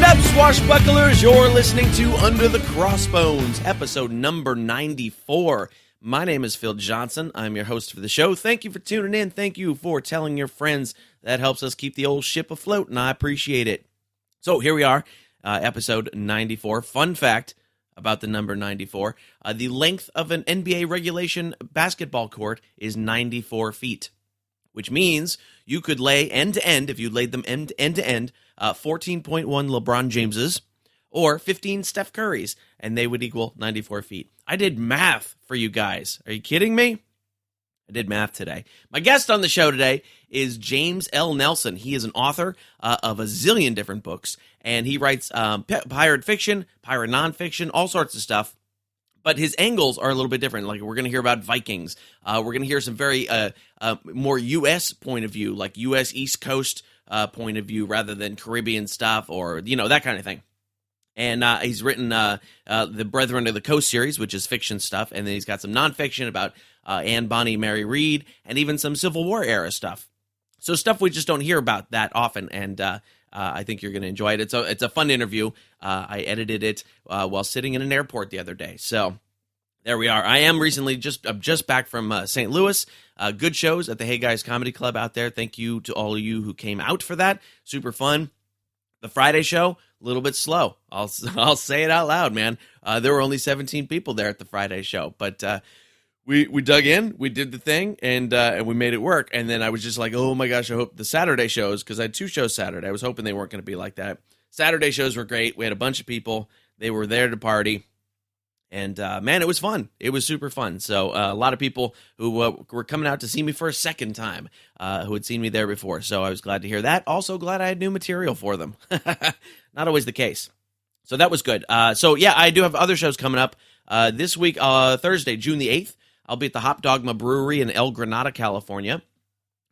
up, swashbucklers? You're listening to Under the Crossbones, episode number 94. My name is Phil Johnson. I'm your host for the show. Thank you for tuning in. Thank you for telling your friends. That helps us keep the old ship afloat, and I appreciate it. So here we are, episode 94. Fun fact about the number 94. The length of an NBA regulation basketball court is 94 feet, which means you could lay end-to-end, if you laid them end-to-end, 14.1 LeBron Jameses or 15 Steph Currys, and they would equal 94 feet. I did math for you guys. Are you kidding me? I did math today. My guest on the show today is James L. Nelson. He is an author of a zillion different books, and he writes pirate fiction, pirate nonfiction, all sorts of stuff. But his angles are a little bit different. Like, we're going to hear about Vikings. We're going to hear some very more U.S. point of view, like U.S. East Coast point of view rather than Caribbean stuff or, that kind of thing. And he's written the Brethren of the Coast series, which is fiction stuff. And then he's got some nonfiction about Anne Bonny, Mary Read, and even some Civil War era stuff. So stuff we just don't hear about that often. And I think you're going to enjoy it. It's a fun interview. I edited it while sitting in an airport the other day. So there we are. I am recently just back from St. Louis. Good shows at the Hey Guys Comedy Club out there. Thank you to all of you who came out for that. Super fun. The Friday show, a little bit slow. I'll say it out loud, man. There were only 17 people there at the Friday show, but we dug in, we did the thing, and we made it work. And then I was just like, oh my gosh, I hope the Saturday shows, because I had 2 shows Saturday. I was hoping they weren't going to be like that. Saturday shows were great. We had a bunch of people. They were there to party. And, man, it was fun. It was super fun. So a lot of people who were coming out to see me for a second time who had seen me there before. So I was glad to hear that. Also glad I had new material for them. Not always the case. So that was good. So, yeah, I do have other shows coming up. This week, Thursday, June the 8th, I'll be at the Hop Dogma Brewery in El Granada, California.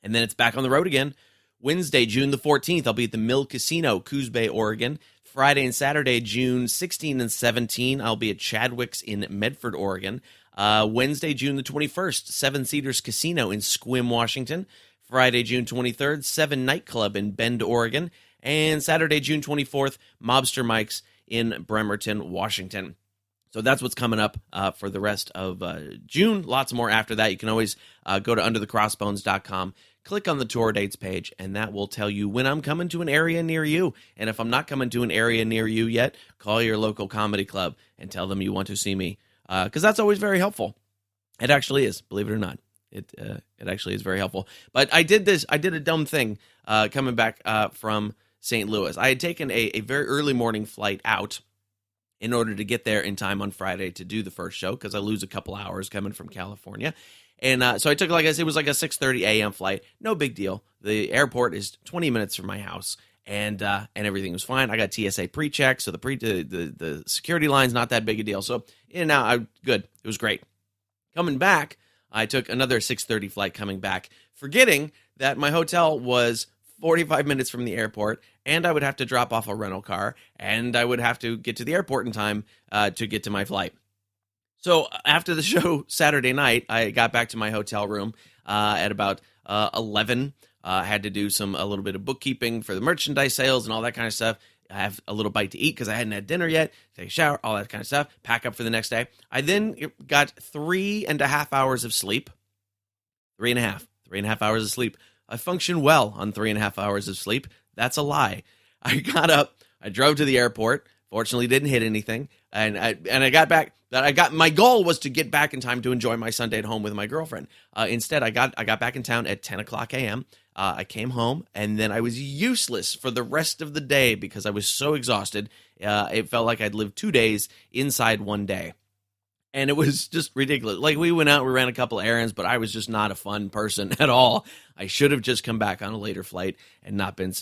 And then it's back on the road again. Wednesday, June the 14th, I'll be at the Mill Casino, Coos Bay, Oregon. Friday and Saturday, June 16 and 17, I'll be at Chadwick's in Medford, Oregon. Wednesday, June the 21st, Seven Cedars Casino in Sequim, Washington. Friday, June 23rd, Seven Nightclub in Bend, Oregon. And Saturday, June 24th, Mobster Mike's in Bremerton, Washington. So that's what's coming up for the rest of June. Lots more after that. You can always go to underthecrossbones.com. Click on the tour dates page, and that will tell you when I'm coming to an area near you. And if I'm not coming to an area near you yet, call your local comedy club and tell them you want to see me, because that's always very helpful. It actually is, believe it or not. It actually is very helpful. But I did a dumb thing coming back from St. Louis. I had taken a very early morning flight out in order to get there in time on Friday to do the first show, because I lose a couple hours coming from California. And so I took, like I said, it was like a 6:30 a.m. flight. No big deal. The airport is 20 minutes from my house, and everything was fine. I got TSA pre-check, so the security line's not that big a deal. So in and out, good. It was great. Coming back, I took another 6:30 flight coming back, forgetting that my hotel was 45 minutes from the airport, and I would have to drop off a rental car, and I would have to get to the airport in time to get to my flight. So after the show Saturday night, I got back to my hotel room at about 11. I had to do a little bit of bookkeeping for the merchandise sales and all that kind of stuff. I have a little bite to eat because I hadn't had dinner yet. Take a shower, all that kind of stuff. Pack up for the next day. I then got 3.5 hours of sleep. 3.5 hours of sleep. I function well on 3.5 hours of sleep. That's a lie. I got up. I drove to the airport. Fortunately, didn't hit anything. And I got back. My goal was to get back in time to enjoy my Sunday at home with my girlfriend. Instead, I got back in town at 10 o'clock a.m. I came home, and then I was useless for the rest of the day because I was so exhausted. It felt like I'd lived 2 days inside one day. And it was just ridiculous. Like, we went out, we ran a couple errands, but I was just not a fun person at all. I should have just come back on a later flight and not been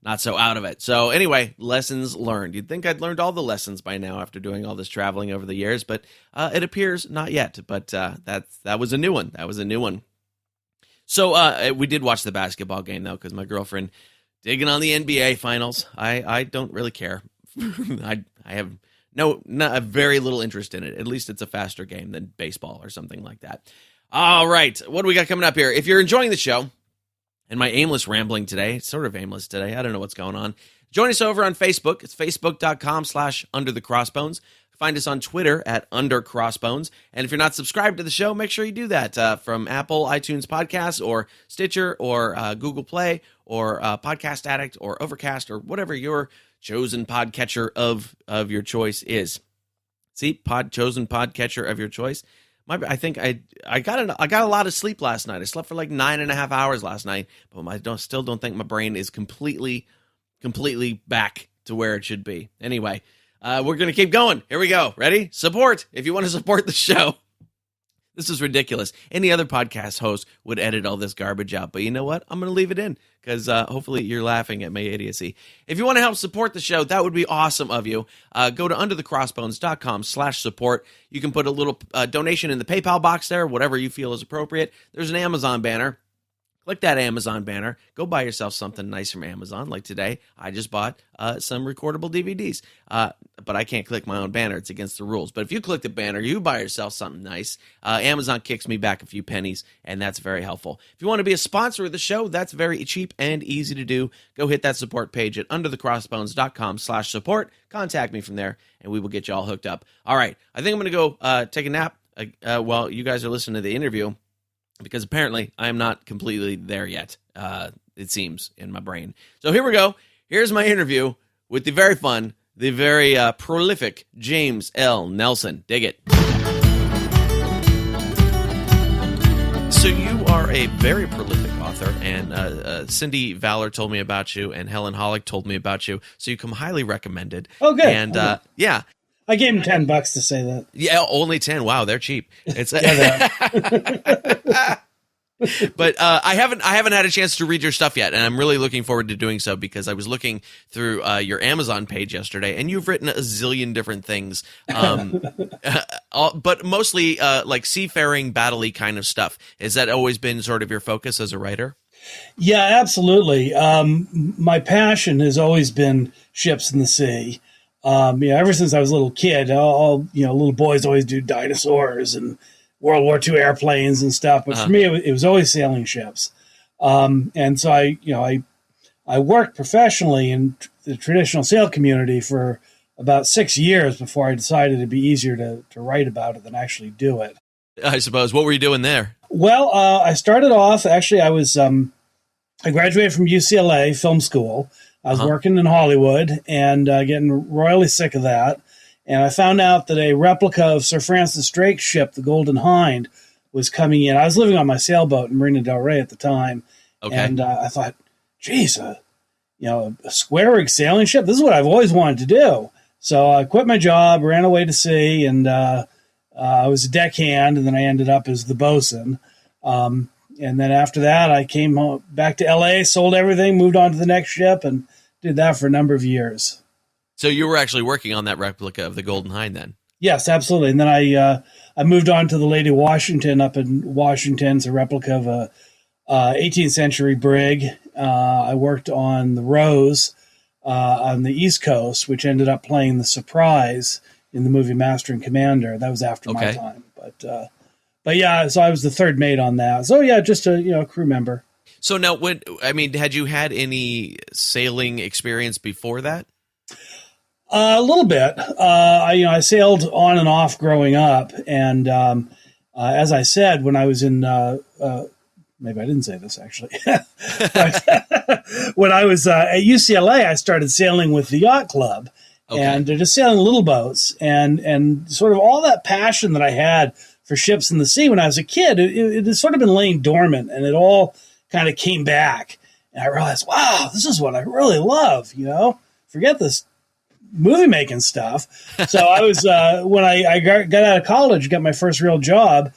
not so out of it. So anyway, lessons learned. You'd think I'd learned all the lessons by now after doing all this traveling over the years, but it appears not yet. But that was a new one. That was a new one. So we did watch the basketball game, though, because my girlfriend digging on the NBA finals. I don't really care. I have not very little interest in it. At least it's a faster game than baseball or something like that. All right, what do we got coming up here? If you're enjoying the show, and my aimless rambling today, sort of aimless today, I don't know what's going on, Join us over on Facebook. It's facebook.com/underthecrossbones. Find us on Twitter at @undercrossbones. And if you're not subscribed to the show, make sure you do that from Apple, iTunes Podcasts, or Stitcher, or Google Play, or Podcast Addict, or Overcast, or whatever your chosen podcatcher of your choice is. See, chosen podcatcher of your choice. I think I got a lot of sleep last night. I slept for like 9.5 hours last night, but I still don't think my brain is completely back to where it should be. Anyway. We're going to keep going. Here we go. Ready? Support. If you want to support the show. This is ridiculous. Any other podcast host would edit all this garbage out. But you know what? I'm going to leave it in because hopefully you're laughing at my idiocy. If you want to help support the show, that would be awesome of you. Go to underthecrossbones.com/support. You can put a little donation in the PayPal box there, whatever you feel is appropriate. There's an Amazon banner. Click that Amazon banner. Go buy yourself something nice from Amazon. Like today, I just bought some recordable DVDs. But I can't click my own banner. It's against the rules. But if you click the banner, you buy yourself something nice. Amazon kicks me back a few pennies, and that's very helpful. If you want to be a sponsor of the show, that's very cheap and easy to do. Go hit that support page at underthecrossbones.com/support. Contact me from there, and we will get you all hooked up. All right. I think I'm going to go take a nap while you guys are listening to the interview. Because apparently I am not completely there yet, it seems, in my brain. So here we go. Here's my interview with the very fun, the very prolific James L. Nelson. Dig it. So you are a very prolific author, and Cindy Valor told me about you, and Helen Hollick told me about you, so you come highly recommended. Oh, good. And, yeah. I gave him $10 to say that. Yeah, only 10. Wow, they're cheap. It's But I haven't had a chance to read your stuff yet, and I'm really looking forward to doing so because I was looking through your Amazon page yesterday, and you've written a zillion different things, but mostly like seafaring, battle-y kind of stuff. Has that always been sort of your focus as a writer? Yeah, absolutely. My passion has always been ships in the sea. Ever since I was a little kid, all little boys always do dinosaurs and World War II airplanes and stuff. But for me, it was always sailing ships. And so I worked professionally in the traditional sail community for about 6 years before I decided it'd be easier to write about it than actually do it. I suppose. What were you doing there? Well, I started off, actually, I graduated from UCLA Film School. I was working in Hollywood and getting royally sick of that. And I found out that a replica of Sir Francis Drake's ship, the Golden Hind, was coming in. I was living on my sailboat in Marina del Rey at the time. Okay. And I thought, geez, a square rig sailing ship? This is what I've always wanted to do. So I quit my job, ran away to sea, and I was a deckhand, and then I ended up as the bosun. And then after that, I came home, back to L.A., sold everything, moved on to the next ship, and did that for a number of years. So you were actually working on that replica of the Golden Hind then? Yes, absolutely. And then I moved on to the Lady Washington up in Washington. It's a replica of a 18th century brig. I worked on the Rose on the East Coast, which ended up playing the Surprise in the movie Master and Commander. That was after my time. But yeah, so I was the third mate on that. So yeah, just a crew member. So now, had you had any sailing experience before that? A little bit. I sailed on and off growing up, and as I said, when I was in maybe I didn't say this actually, but when I was at UCLA, I started sailing with the yacht club, and just sailing little boats, and sort of all that passion that I had for ships in the sea when I was a kid, it had sort of been laying dormant, and it all kind of came back, and I realized, wow, this is what I really love. Forget this movie making stuff. So I was when I got out of college, got my first real job.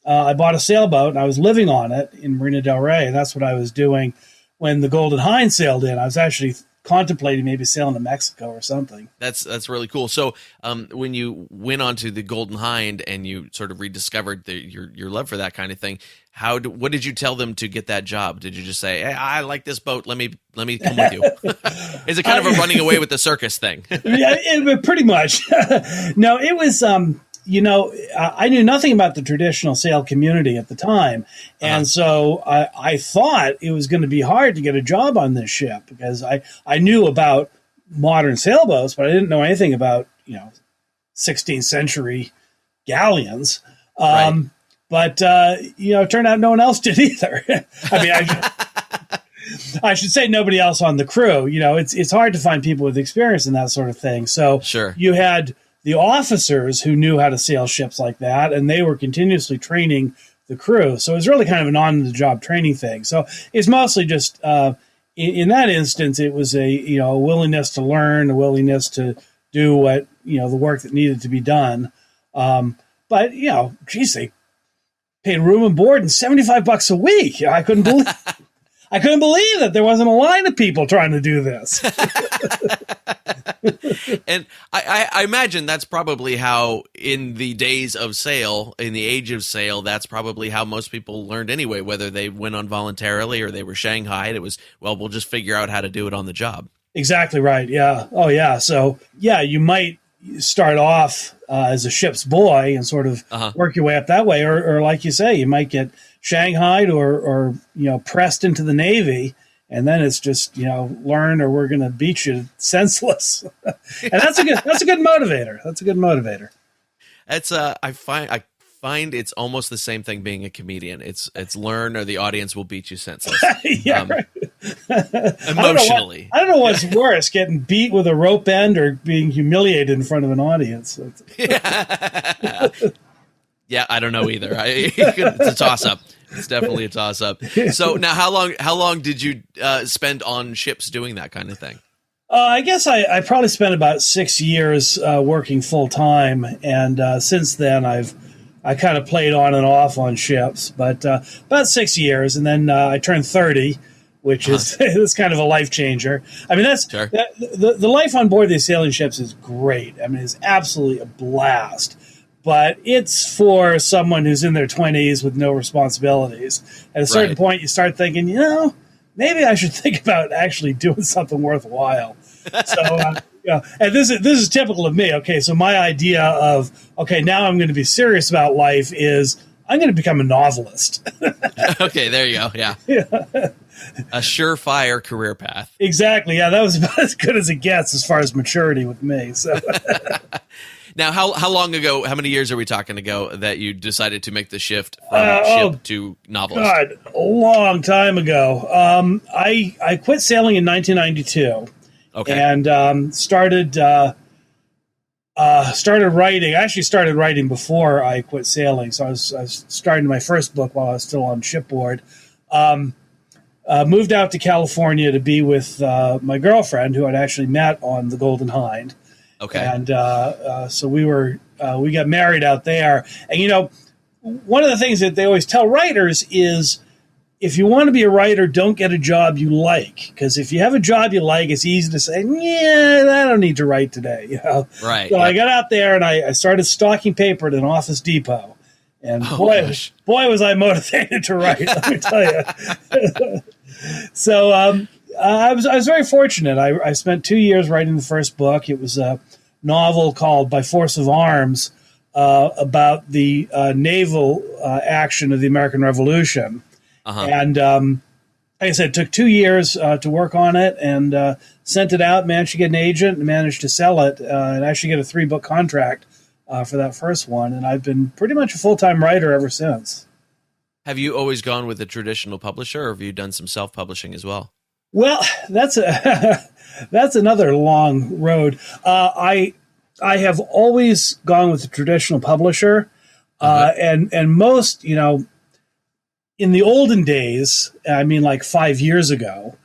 I bought a sailboat and I was living on it in Marina del Rey. And that's what I was doing when the Golden Hind sailed in. I was actually contemplating maybe sailing to Mexico or something. That's really cool. So when you went onto the Golden Hind and you sort of rediscovered your love for that kind of thing, what did you tell them to get that job? Did you just say, "Hey, I like this boat. Let me come with you"? Is it kind of a running away with the circus thing? Yeah, pretty much. No, it was. I knew nothing about the traditional sail community at the time, and so I thought it was going to be hard to get a job on this ship because I knew about modern sailboats, but I didn't know anything about 16th century galleons. Right. But it turned out no one else did either. I mean, I should say nobody else on the crew. It's hard to find people with experience in that sort of thing. So Sure. You had the officers who knew how to sail ships like that, and they were continuously training the crew. So it was really kind of an on-the-job training thing. So it's mostly just, in that instance, it was a willingness to learn, a willingness to do what, the work that needed to be done. But, geez, they paid room and board and $75 a week. I couldn't believe that there wasn't a line of people trying to do this. And I imagine that's probably how, in the days of sail, in the age of sail, that's probably how most people learned anyway, whether they went on voluntarily or they were shanghaied. It was, we'll just figure out how to do it on the job. Exactly right. Yeah. Oh, yeah. So, yeah, you might start off as a ship's boy and sort of work your way up that way. Or like you say, you might get shanghaied or pressed into the Navy. And then it's just, learn or we're going to beat you senseless. And that's a good motivator. That's a good motivator. That's I find it's almost the same thing being a comedian. It's learn or the audience will beat you senseless. Yeah, right. Emotionally. I don't know what's worse, getting beat with a rope end or being humiliated in front of an audience. Yeah, I don't know either. It's a toss-up. It's definitely a toss-up. So now, how long did you spend on ships doing that kind of thing? I guess I probably spent about 6 years working full-time, and since then I kind of played on and off on ships, but about 6 years, and then I turned 30, which is it's kind of a life changer. I mean, Sure. The life on board these sailing ships is great. I mean, it's absolutely a blast. But it's for someone who's in their 20s with no responsibilities. At a certain point, you start thinking, maybe I should think about actually doing something worthwhile. So, and this is typical of me. Okay, so my idea of, now I'm going to be serious about life is I'm going to become a novelist. Okay, there you go. Yeah. A surefire career path. Exactly. Yeah, that was about as good as it gets as far as maturity with me. So. Now, how long ago, how many years are we talking ago that you decided to make the shift from ship to novelist? God, a long time ago. I quit sailing in 1992. Okay. And started writing. I actually started writing before I quit sailing. So I was starting my first book while I was still on shipboard. Moved out to California to be with my girlfriend, who I'd actually met on the Golden Hind. Okay. And so we got married out there. And, one of the things that they always tell writers is if you want to be a writer, don't get a job you like. Because if you have a job you like, it's easy to say, I don't need to write today. Right. So I got out there and I started stocking paper at an Office Depot. And boy, was I motivated to write, let me tell you. So I was very fortunate. I spent 2 years writing the first book. It was a novel called By Force of Arms about the naval action of the American Revolution. And like I said, it took 2 years to work on it and sent it out, managed to get an agent and managed to sell it and actually get a 3-book contract for that first one. And I've been pretty much a full-time writer ever since. Have you always gone with a traditional publisher, or have you done some self-publishing as well? Well, that's another long road. I have always gone with a traditional publisher, and most, in the olden days, I mean, like 5 years ago,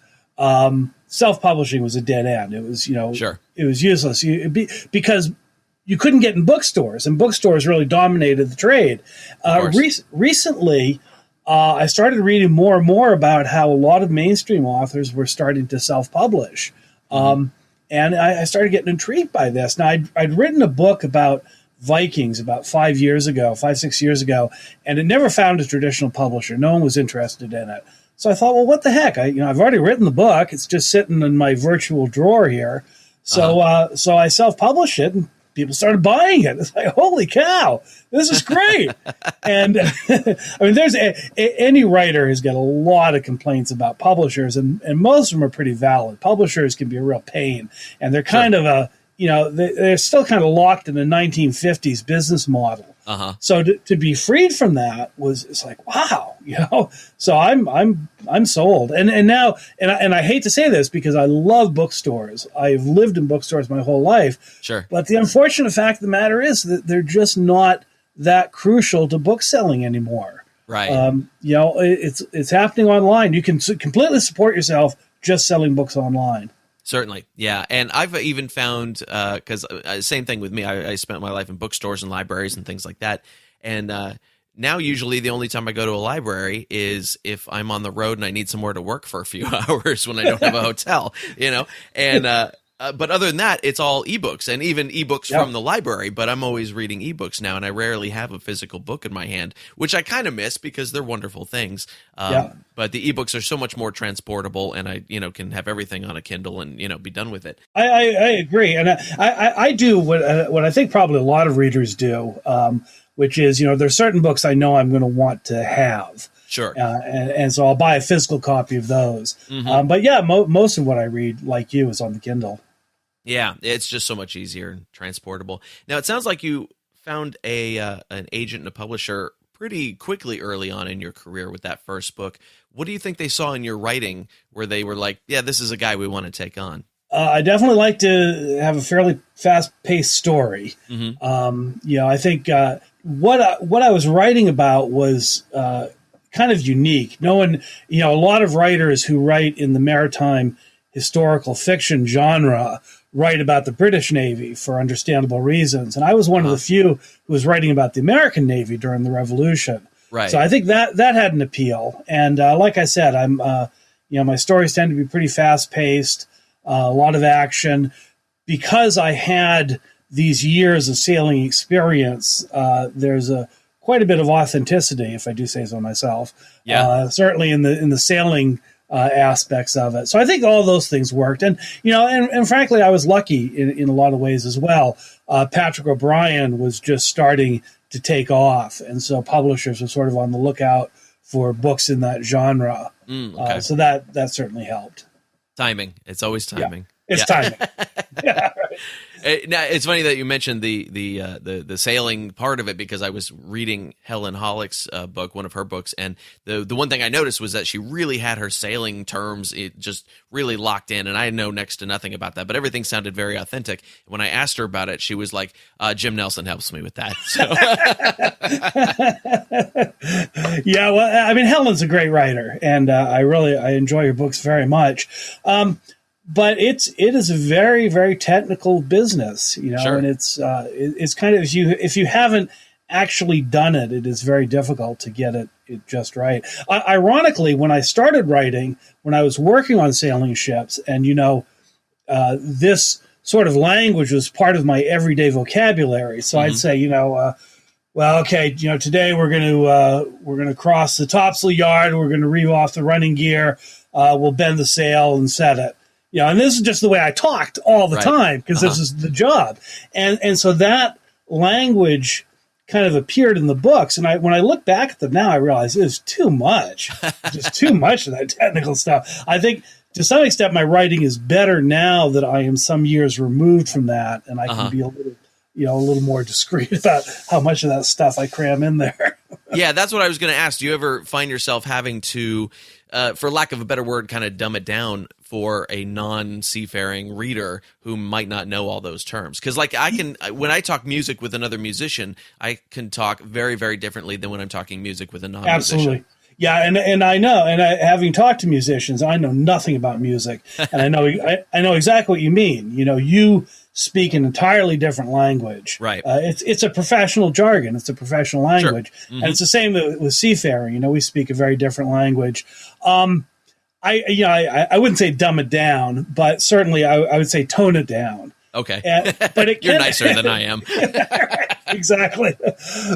self-publishing was a dead end. It was, Sure. It was useless because you couldn't get in bookstores, and bookstores really dominated the trade. Recently, I started reading more and more about how a lot of mainstream authors were starting to self-publish. And I started getting intrigued by this. Now, I'd written a book about Vikings about 6 years ago, and it never found a traditional publisher. No one was interested in it. So I thought, well, what the heck? I've already written the book. It's just sitting in my virtual drawer here. So so I self-published it, and people started buying it. It's like, holy cow, this is great. And I mean, there's any writer has got a lot of complaints about publishers, and most of them are pretty valid. Publishers can be a real pain, and they're kind of they're still kind of locked in the 1950s business model. So to be freed from that it's like, wow, So I'm sold. And now, and I hate to say this because I love bookstores. I've lived in bookstores my whole life. Sure. But the unfortunate fact of the matter is that they're just not that crucial to book selling anymore. Right. It's happening online. You can completely support yourself just selling books online. Certainly, yeah. And I've even found, because same thing with me, I spent my life in bookstores and libraries and things like that. And now usually the only time I go to a library is if I'm on the road and I need somewhere to work for a few hours when I don't have a hotel, And but other than that, it's all ebooks, and even ebooks from the library. But I'm always reading ebooks now, and I rarely have a physical book in my hand, which I kind of miss because they're wonderful things. But the ebooks are so much more transportable, and I can have everything on a Kindle and be done with it. I agree, and I do what I think probably a lot of readers do, which is there's certain books I know I'm going to want to have. Sure. And so I'll buy a physical copy of those. Mm-hmm. But yeah, most of what I read, like you, is on the Kindle. Yeah, it's just so much easier and transportable. Now, it sounds like you found an agent and a publisher pretty quickly early on in your career with that first book. What do you think they saw in your writing where they were like, yeah, this is a guy we want to take on? I definitely like to have a fairly fast-paced story. Mm-hmm. I think what I was writing about was kind of unique. No one, a lot of writers who write in the maritime historical fiction genre write about the British Navy for understandable reasons. And I was one of the few who was writing about the American Navy during the Revolution. Right. So I think that had an appeal. And like I said, I'm, my stories tend to be pretty fast paced, a lot of action. Because I had these years of sailing experience, there's quite a bit of authenticity, if I do say so myself. Yeah. Certainly in the sailing aspects of it. So I think all those things worked. And, and frankly, I was lucky in a lot of ways as well. Patrick O'Brien was just starting to take off. And so publishers were sort of on the lookout for books in that genre. Okay. So that certainly helped. Timing. It's always timing. Yeah. It's timing. Yeah, right. Now, it's funny that you mentioned the sailing part of it, because I was reading Helen Hollick's book, one of her books, and the one thing I noticed was that she really had her sailing terms just really locked in, and I know next to nothing about that, but everything sounded very authentic. When I asked her about it, she was like, Jim Nelson helps me with that. So. Yeah, well, I mean, Helen's a great writer, and I enjoy her books very much. But it is a very, very technical business, Sure. And it's kind of, if you haven't actually done it, it is very difficult to get it just right. Ironically, when I started writing, when I was working on sailing ships, and this sort of language was part of my everyday vocabulary. So I'd say, well, okay, today we're going to cross the topsail yard, we're going to reeve off the running gear, we'll bend the sail and set it. And this is just the way I talked all the time, because this is the job. And so that language kind of appeared in the books. And when I look back at them now, I realize it was too much, just too much of that technical stuff. I think to some extent my writing is better now that I am some years removed from that, and I can be a little more discreet about how much of that stuff I cram in there. Yeah, that's what I was going to ask. Do you ever find yourself having to, for lack of a better word, kind of dumb it down for a non-seafaring reader who might not know all those terms? Because when I talk music with another musician, I can talk very, very differently than when I'm talking music with a non-musician. Absolutely. Yeah, and I know, and having talked to musicians, I know nothing about music, and I know exactly what you mean. You speak an entirely different language. Right. It's a professional jargon. It's a professional language, sure. Mm-hmm. And it's the same with seafaring. We speak a very different language. I wouldn't say dumb it down, but certainly I would say tone it down. Okay. But you're nicer than I am. Exactly.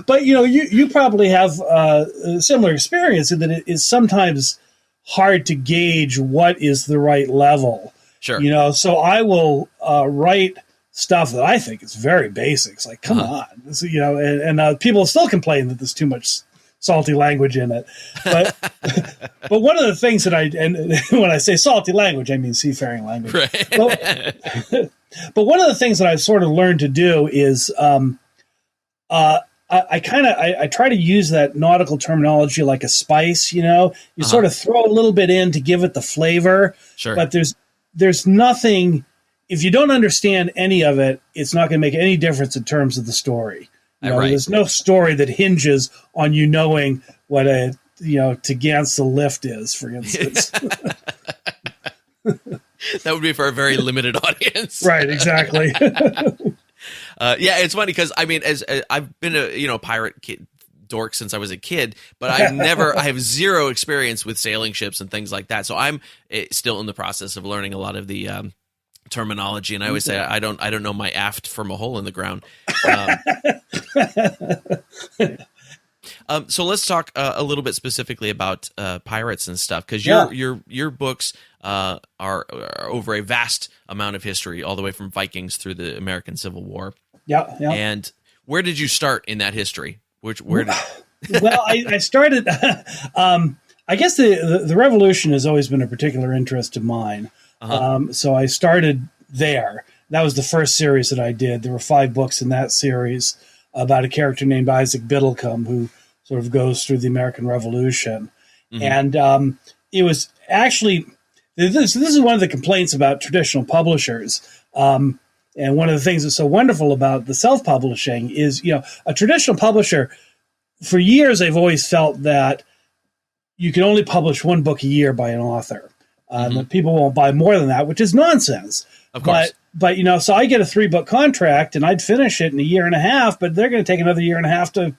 But you probably have a similar experience in that it is sometimes hard to gauge what is the right level. Sure. So I will write stuff that I think is very basic. It's like, come on, this, and people still complain that there's too much salty language in it. But but one of the things that and when I say salty language, I mean seafaring language. Right. But one of the things that I've sort of learned to do is I try to use that nautical terminology like a spice. You sort of throw a little bit in to give it the flavor. Sure. But there's nothing. If you don't understand any of it, it's not going to make any difference in terms of the story. Right. There's no story that hinges on you knowing what a to Gant's the lift is, for instance. That would be for a very limited audience. Right, exactly. Yeah, it's funny because I mean, as I've been a pirate dork since I was a kid, but I have zero experience with sailing ships and things like that. So I'm still in the process of learning a lot of the terminology, and I always say I don't know my aft from a hole in the ground. So let's talk a little bit specifically about pirates and stuff, because your books are over a vast amount of history, all the way from Vikings through the American Civil War. Yeah. And where did you start in that history? Well, I started. I guess the Revolution has always been a particular interest of mine. So I started there. That was the first series that I did. There were 5 books in that series about a character named Isaac Biddlecombe who sort of goes through the American Revolution. And it was actually, this is one of the complaints about traditional publishers. And one of the things that's so wonderful about the self-publishing is, a traditional publisher, for years they've always felt that you can only publish 1 book a year by an author. That people won't buy more than that, which is nonsense. Of course. But so I get a 3-book contract and I'd finish it in a year and a half, but they're going to take another year and a half to,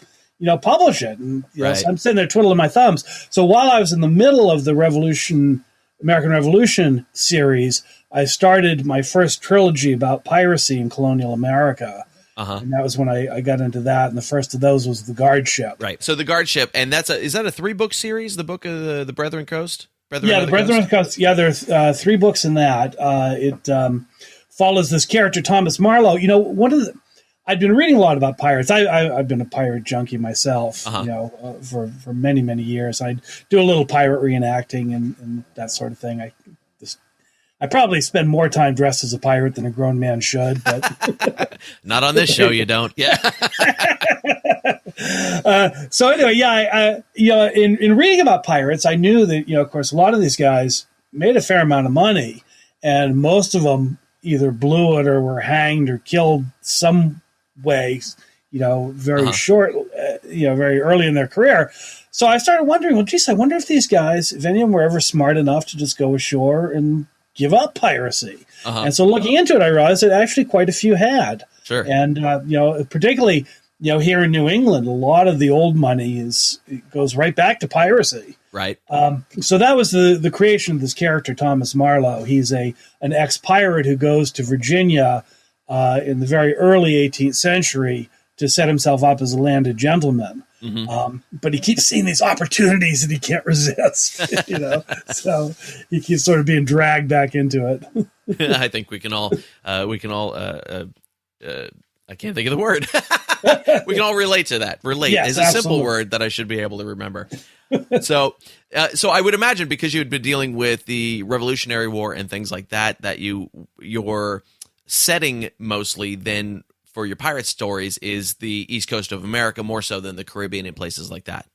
publish it. And so I'm sitting there twiddling my thumbs. So while I was in the middle of the American Revolution series, I started my first trilogy about piracy in colonial America. And that was when I got into that. And the first of those was The Guard Ship. Right. So The Guard Ship, and is that a 3-book series, the Book of the Brethren Coast? The Brethren Coast. Yeah, there are 3 books in that. It follows this character, Thomas Marlow. I've been reading a lot about pirates. I've been a pirate junkie myself, for many, many years. I do a little pirate reenacting and that sort of thing. I probably spend more time dressed as a pirate than a grown man should, but not on this show. You don't. Yeah. So anyway, in reading about pirates, I knew that, of course, a lot of these guys made a fair amount of money, and most of them either blew it or were hanged or killed some way, very short, very early in their career. So I started wondering, well, geez, I wonder if these guys, if any of them were ever smart enough to just go ashore and give up piracy. And so looking into it, I realized that actually quite a few had. Sure. And, particularly, here in New England, a lot of the old money goes right back to piracy. Right. So that was the creation of this character, Thomas Marlow. He's an ex-pirate who goes to Virginia in the very early 18th century to set himself up as a landed gentleman. But he keeps seeing these opportunities that he can't resist, so he keeps sort of being dragged back into it. I think we can all I can't think of the word. We can all relate to that. Relate is a simple word that I should be able to remember. So I would imagine, because you had been dealing with the Revolutionary War and things like that, that your setting mostly then for your pirate stories is the East Coast of America, more so than the Caribbean and places like that.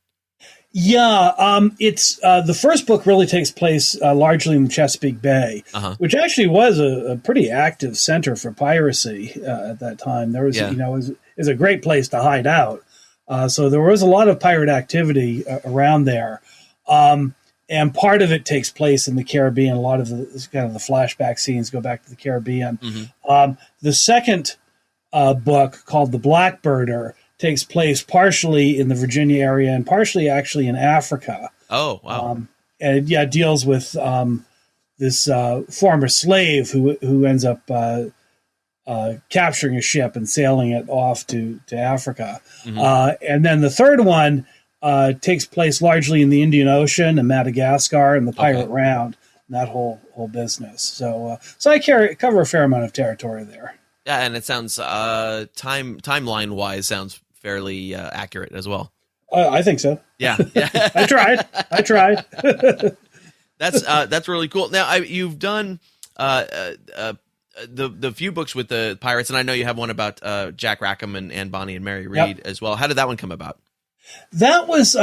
Yeah, it's the first book really takes place largely in Chesapeake Bay, which actually was a pretty active center for piracy at that time. There was, it was a great place to hide out. So there was a lot of pirate activity around there. And part of it takes place in the Caribbean. A lot of the kind of the flashback scenes go back to the Caribbean. The second book, called The Blackbirder, takes place partially in the Virginia area and partially actually in Africa. Oh, wow. And it deals with this former slave who ends up capturing a ship and sailing it off to Africa. And then the third one takes place largely in the Indian Ocean and Madagascar and the Pirate Round, and that whole business. So I cover a fair amount of territory there. Yeah, and it sounds timeline wise sounds fairly accurate as well. I think so. Yeah. I tried. That's really cool. Now you've done the few books with the pirates, and I know you have one about Jack Rackham and Anne Bonny and Mary Read as well. How did that one come about? That was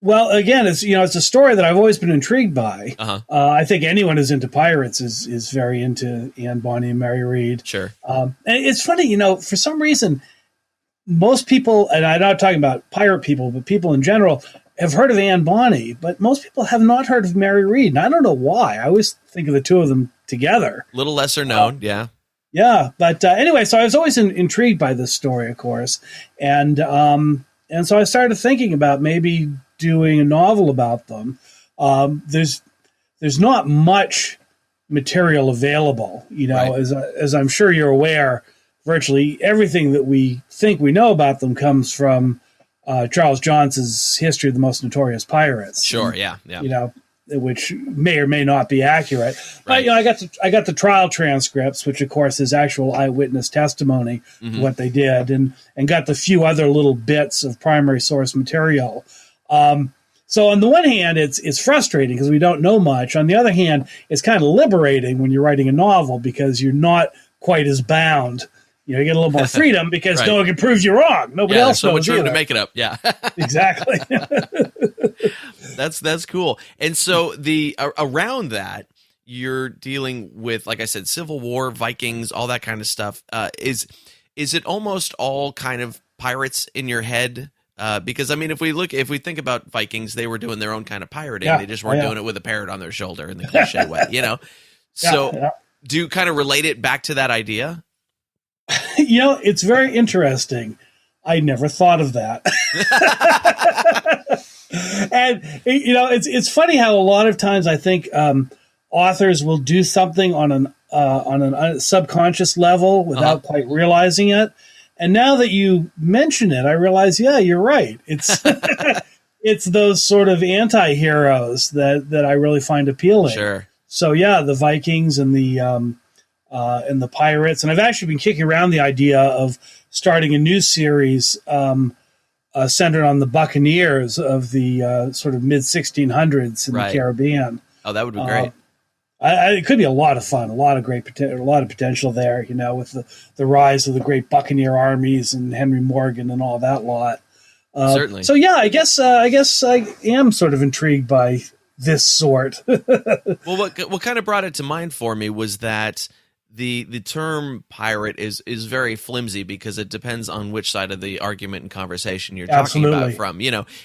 well, again, it's a story that I've always been intrigued by. I think anyone who's into pirates is very into Anne Bonny and Mary Read. Sure. And it's funny, for some reason, most people, and I'm not talking about pirate people, but people in general, have heard of Anne Bonny, but most people have not heard of Mary Read. And I don't know why. I always think of the two of them together. A little lesser known, yeah. Yeah, but anyway, so I was always intrigued by this story, of course. And so I started thinking about maybe doing a novel about them. There's not much material available, right. As I'm sure you're aware. Virtually everything that we think we know about them comes from Charles Johnson's History of the Most Notorious Pirates. Sure, yeah. Which may or may not be accurate. Right. But I got the trial transcripts, which of course is actual eyewitness testimony to what they did, and got the few other little bits of primary source material. So on the one hand, it's frustrating because we don't know much. On the other hand, it's kind of liberating when you're writing a novel because you're not quite as bound. You get a little more freedom because right. No one can prove you wrong. Nobody else so knows much room either. to make it up. Yeah, exactly. That's cool. And so around that, you're dealing with, like I said, Civil War, Vikings, all that kind of stuff. Is it almost all kind of pirates in your head? Because I mean, if we think about Vikings, they were doing their own kind of pirating. Yeah. They just weren't doing it with a parrot on their shoulder in the cliche way, So do you kind of relate it back to that idea? It's very interesting. I never thought of that. And it's funny how a lot of times I think authors will do something on a subconscious level without quite realizing it. And now that you mention it, I realize, yeah, you're right. It's it's those sort of anti-heroes that I really find appealing. Sure. So yeah, the Vikings and the pirates, and I've actually been kicking around the idea of starting a new series centered on the Buccaneers of the sort of mid-1600s in the Caribbean. Oh, that would be great. It could be a lot of fun, a lot of potential there. With the rise of the great Buccaneer armies and Henry Morgan and all that lot. Certainly. So yeah, I guess I am sort of intrigued by this sort. Well, what kind of brought it to mind for me was that the term pirate is very flimsy because it depends on which side of the argument and conversation you're talking about from,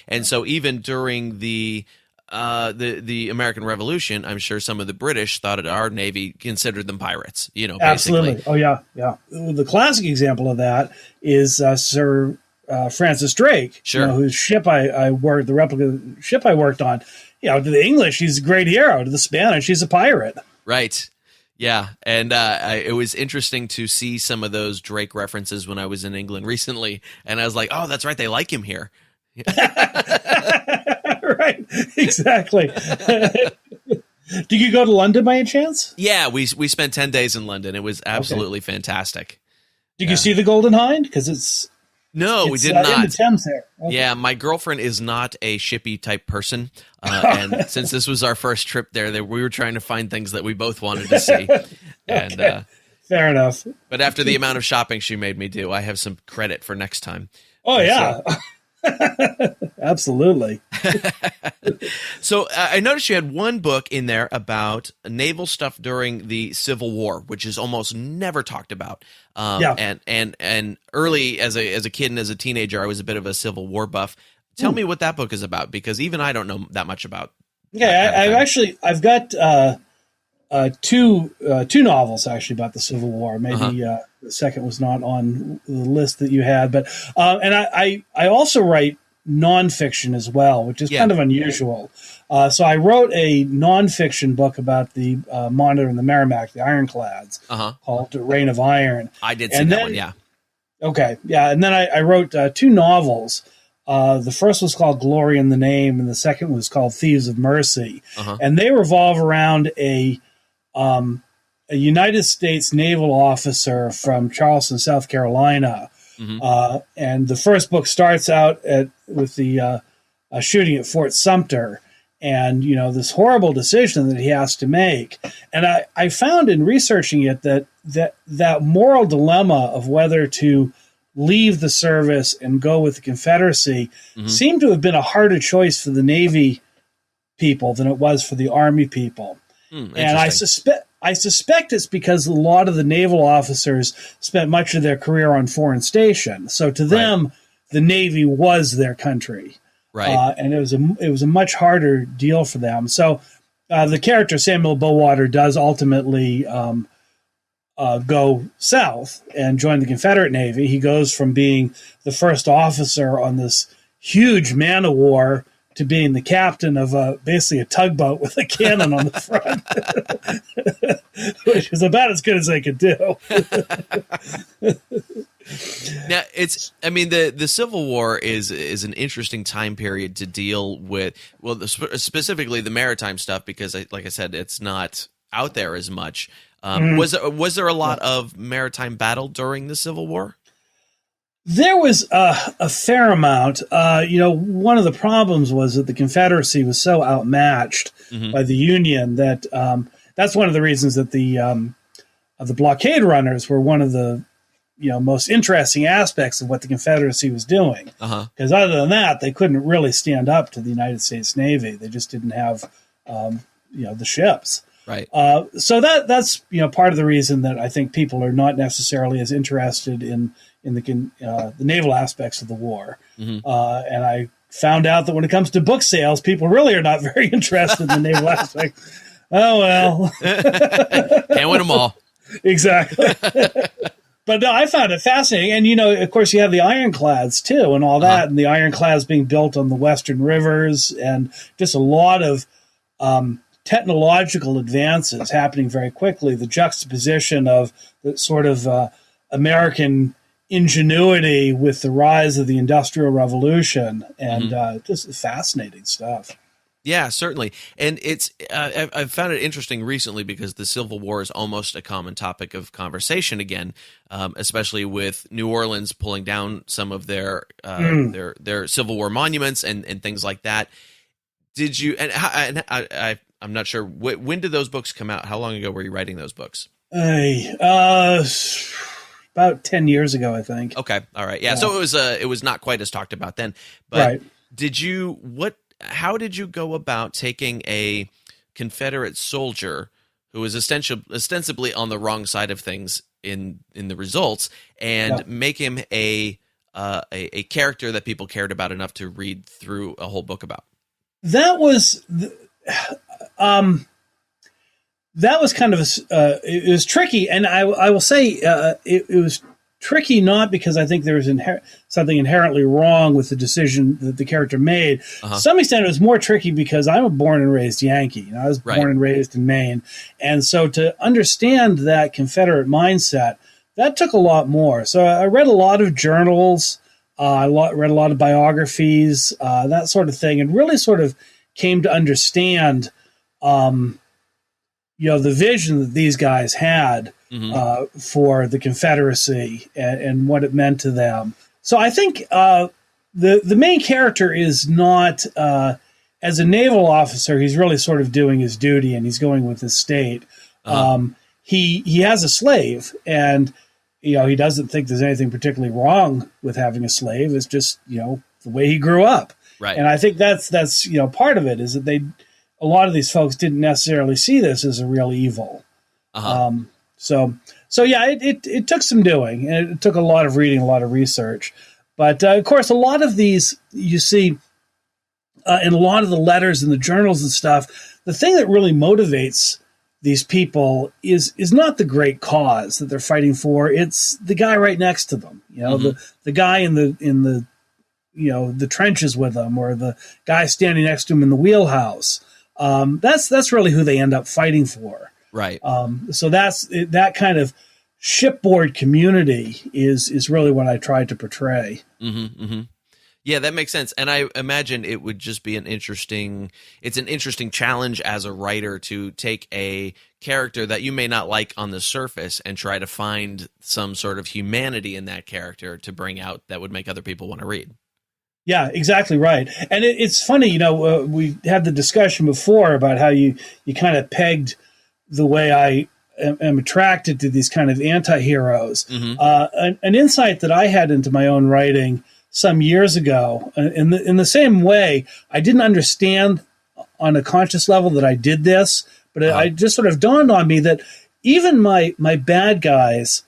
And so even during the American Revolution, I'm sure some of the British thought our Navy considered them pirates, Absolutely. basically. Oh yeah. Yeah. The classic example of that is Sir Francis Drake, sure. Whose ship I worked, the replica ship I worked on. To the English, he's a great hero. To the Spanish, he's a pirate. Right. Yeah, and it was interesting to see some of those Drake references when I was in England recently, and I was like, "Oh, that's right, they like him here." Right, exactly. Did you go to London by any chance? Yeah, we spent 10 days in London. It was absolutely fantastic. Did you see the Golden Hind? Because No, we did not. In the Thames there. Okay. Yeah, my girlfriend is not a shippy type person, and since this was our first trip there, we were trying to find things that we both wanted to see. And fair enough. But after the amount of shopping she made me do, I have some credit for next time. Oh yeah. Absolutely. So I noticed you had one book in there about naval stuff during the Civil War, which is almost never talked about. And early as a kid and as a teenager, I was a bit of a Civil War buff. Tell me what that book is about, because even I don't know that much about. Yeah, I've got two novels actually about the Civil War. Maybe the second was not on the list that you had, but and I also write nonfiction as well, which is kind of unusual. So I wrote a nonfiction book about the Monitor and the Merrimack, the ironclads, called Reign of Iron. I did see that one, yeah. Okay, yeah, and then I wrote two novels. The first was called Glory in the Name, and the second was called Thieves of Mercy. And they revolve around a a United States naval officer from Charleston, South Carolina. And the first book starts out with the shooting at Fort Sumter, and this horrible decision that he has to make. And I found in researching it that moral dilemma of whether to leave the service and go with the Confederacy seemed to have been a harder choice for the Navy people than it was for the Army people. And I suspect it's because a lot of the naval officers spent much of their career on foreign stations. So to them, the Navy was their country. Right. And it was a much harder deal for them. So the character Samuel Bowater does ultimately go south and join the Confederate Navy. He goes from being the first officer on this huge man-of-war to being the captain of basically a tugboat with a cannon on the front, which is about as good as they could do. Now, the Civil War is an interesting time period to deal with. Well, specifically the maritime stuff, because, like I said, it's not out there as much. Was there a lot of maritime battle during the Civil War? There was a fair amount. One of the problems was that the Confederacy was so outmatched by the Union that that's one of the reasons that the blockade runners were one of the most interesting aspects of what the Confederacy was doing. Because other than that, they couldn't really stand up to the United States Navy. They just didn't have the ships. Right. So that's part of the reason that I think people are not necessarily as interested in the naval aspects of the war. And I found out that when it comes to book sales, people really are not very interested in the naval aspect. Oh, well. Can't win them all. Exactly. But no, I found it fascinating. And, of course, you have the ironclads, too, and all that, and the ironclads being built on the western rivers, and just a lot of technological advances happening very quickly. The juxtaposition of the sort of American ingenuity with the rise of the Industrial Revolution, and just fascinating stuff. Yeah, certainly. And it's I've found it interesting recently because the Civil War is almost a common topic of conversation again, especially with New Orleans pulling down some of their Civil War monuments and things like that. Did you? And I'm not sure when did those books come out? How long ago were you writing those books? About 10 years ago, I think. Okay, all right, yeah. So it was not quite as talked about then. But how did you go about taking a Confederate soldier who was ostensibly on the wrong side of things in the results and make him a character that people cared about enough to read through a whole book about? That was kind of it was tricky, and I will say it was tricky not because I think there was something inherently wrong with the decision that the character made. To some extent, it was more tricky because I'm a born and raised Yankee. I was born and raised in Maine, and so to understand that Confederate mindset, that took a lot more. So I read a lot of journals, I read a lot of biographies, that sort of thing, and really sort of came to understand the vision that these guys had for the Confederacy and what it meant to them. So I think the main character is not, as a naval officer, he's really sort of doing his duty and he's going with his state. He has a slave, and he doesn't think there's anything particularly wrong with having a slave. It's just the way he grew up. Right. And I think that's part of it is that a lot of these folks didn't necessarily see this as a real evil. So yeah, it took some doing, and it took a lot of reading, a lot of research. But of course, a lot of these you see in a lot of the letters and the journals and stuff, the thing that really motivates these people is not the great cause that they're fighting for. It's the guy right next to them, the guy in the the trenches with them, or the guy standing next to him in the wheelhouse. That's really who they end up fighting for. Right. So that kind of shipboard community is really what I tried to portray. Yeah, that makes sense. And I imagine it would just be it's an interesting challenge as a writer to take a character that you may not like on the surface and try to find some sort of humanity in that character to bring out that would make other people want to read. Yeah, exactly right. And it's funny, we had the discussion before about how you kind of pegged the way I am attracted to these kind of anti-heroes. Mm-hmm. An insight that I had into my own writing some years ago, in the same way, I didn't understand on a conscious level that I did this, but it just sort of dawned on me that even my bad guys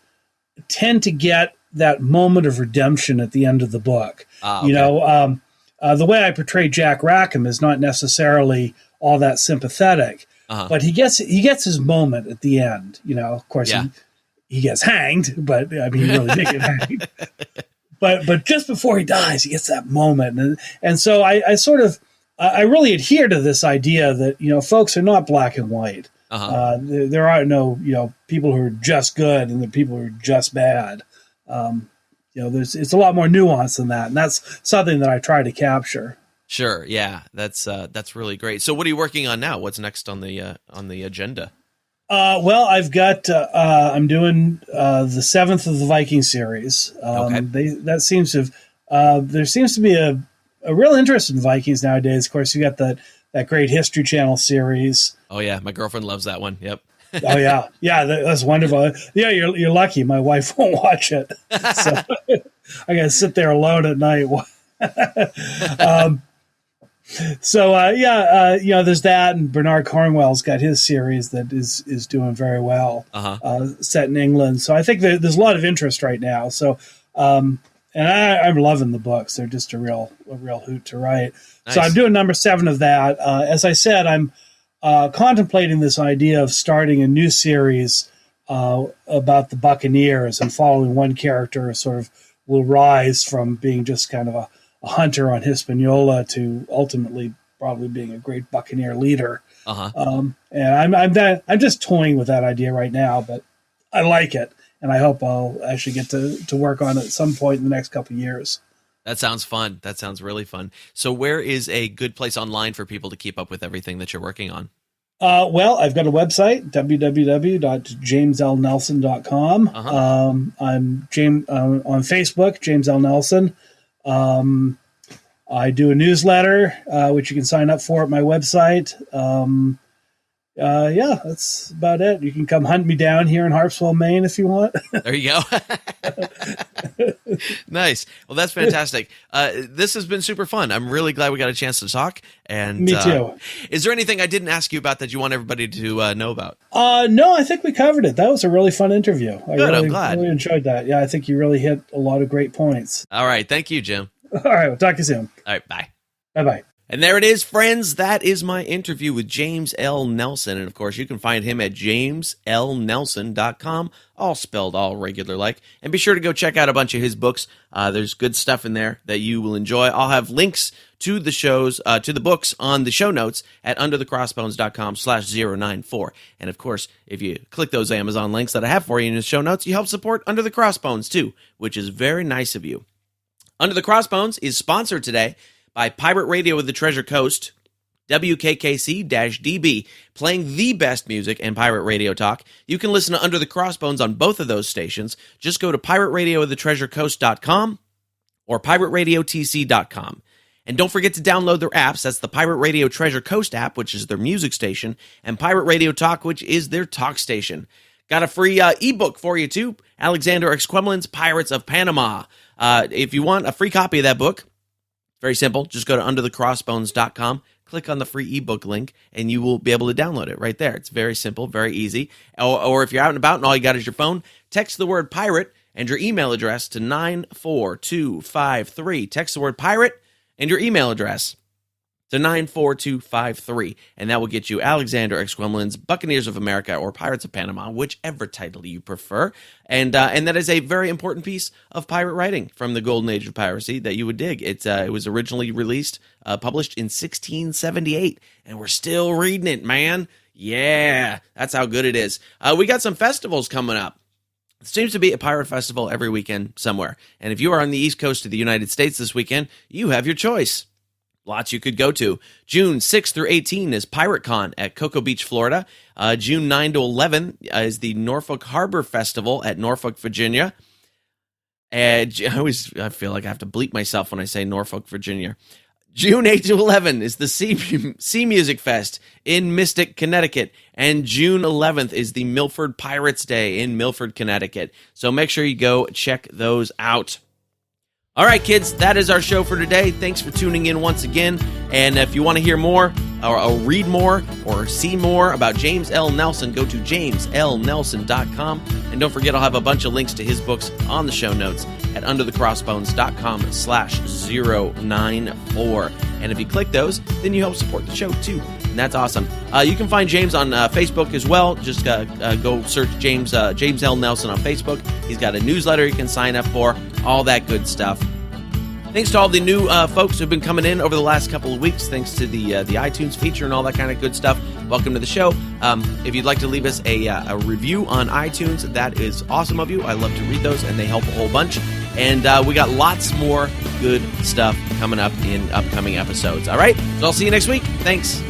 tend to get that moment of redemption at the end of the book. Okay. The way I portray Jack Rackham is not necessarily all that sympathetic, but he gets his moment at the end. Of course, he gets hanged, but I mean, he really did get hanged. But just before he dies, he gets that moment, and so I really adhere to this idea that folks are not black and white. There are no people who are just good and the people who are just bad. It's a lot more nuanced than that, and that's something that I try to capture. Sure, yeah, that's really great. So, what are you working on now? What's next on the agenda? Well, I've got I'm doing the 7th of the Viking series. Okay. There seems to be a real interest in Vikings nowadays. Of course, you got that great History Channel series. Oh yeah, my girlfriend loves that one. Yep. Oh yeah, that's wonderful. Yeah, you're lucky. My wife won't watch it, so I got to sit there alone at night. There's that, and Bernard Cornwell's got his series that is doing very well, set in England. So I think there's a lot of interest right now. So, and I'm loving the books. They're just a real hoot to write. Nice. So I'm doing number 7 of that. As I said, I'm contemplating this idea of starting a new series about the Buccaneers, and following one character sort of will rise from being just kind of a hunter on Hispaniola to ultimately probably being a great Buccaneer leader. And I'm just toying with that idea right now, but I like it, and I hope I'll actually get to work on it at some point in the next couple of years. That sounds fun. That sounds really fun. So where is a good place online for people to keep up with everything that you're working on? Well, I've got a website, www.jameslnelson.com. I'm on Facebook, James L. Nelson. I do a newsletter, which you can sign up for at my website. That's about it. You can come hunt me down here in Harpswell, Maine, if you want. There you go. Nice. Well, that's fantastic. This has been super fun. I'm really glad we got a chance to talk. And me too. Is there anything I didn't ask you about that you want everybody to know about? No, I think we covered it. That was a really fun interview. I'm glad. Really enjoyed that. Yeah, I think you really hit a lot of great points. All right. Thank you, Jim. All right. We'll talk to you soon. All right. Bye. Bye-bye. And there it is, friends. That is my interview with James L. Nelson. And, of course, you can find him at jameslnelson.com, all spelled all regular like. And be sure to go check out a bunch of his books. There's good stuff in there that you will enjoy. I'll have links to the shows, to the books on the show notes at underthecrossbones.com/094. And, of course, if you click those Amazon links that I have for you in the show notes, you help support Under the Crossbones, too, which is very nice of you. Under the Crossbones is sponsored today by Pirate Radio of the Treasure Coast, WKKC-DB, playing the best music and pirate radio talk. You can listen to Under the Crossbones on both of those stations. Just go to pirateradioofthetreasurecoast.com or pirateradiotc.com. And don't forget to download their apps. That's the Pirate Radio Treasure Coast app, which is their music station, and Pirate Radio Talk, which is their talk station. Got a free ebook for you, too, Alexander X. Quemlin's Pirates of Panama. If you want a free copy of that book, very simple. Just go to underthecrossbones.com, click on the free ebook link, and you will be able to download it right there. It's very simple, very easy. Or if you're out and about and all you got is your phone, text the word pirate and your email address to 94253. Text the word pirate and your email address to 94253, and that will get you Alexander X. Quemlin's Buccaneers of America or Pirates of Panama, whichever title you prefer. And that is a very important piece of pirate writing from the golden age of piracy that you would dig. It was originally published in 1678, and we're still reading it, man. Yeah, that's how good it is. We got some festivals coming up. It seems to be a pirate festival every weekend somewhere. And if you are on the East Coast of the United States this weekend, you have your choice. Lots you could go to. June 6th through 18 is PirateCon at Cocoa Beach, Florida. June 9 to 11 is the Norfolk Harbor Festival at Norfolk, Virginia. And I feel like I have to bleep myself when I say Norfolk, Virginia. June 8 to 11 is the Sea Music Fest in Mystic, Connecticut. And June 11th is the Milford Pirates Day in Milford, Connecticut. So make sure you go check those out. All right, kids, that is our show for today. Thanks for tuning in once again. And if you want to hear more or read more or see more about James L. Nelson, go to jameslnelson.com. And don't forget, I'll have a bunch of links to his books on the show notes at underthecrossbones.com/094. And if you click those, then you help support the show too. And that's awesome. You can find James on Facebook as well. Just go search James L. Nelson on Facebook. He's got a newsletter you can sign up for, all that good stuff. Thanks to all the new folks who've been coming in over the last couple of weeks. Thanks to the iTunes feature and all that kind of good stuff. Welcome to the show. If you'd like to leave us a review on iTunes, that is awesome of you. I love to read those, and they help a whole bunch. And we got lots more good stuff coming up in upcoming episodes. All right? So I'll see you next week. Thanks.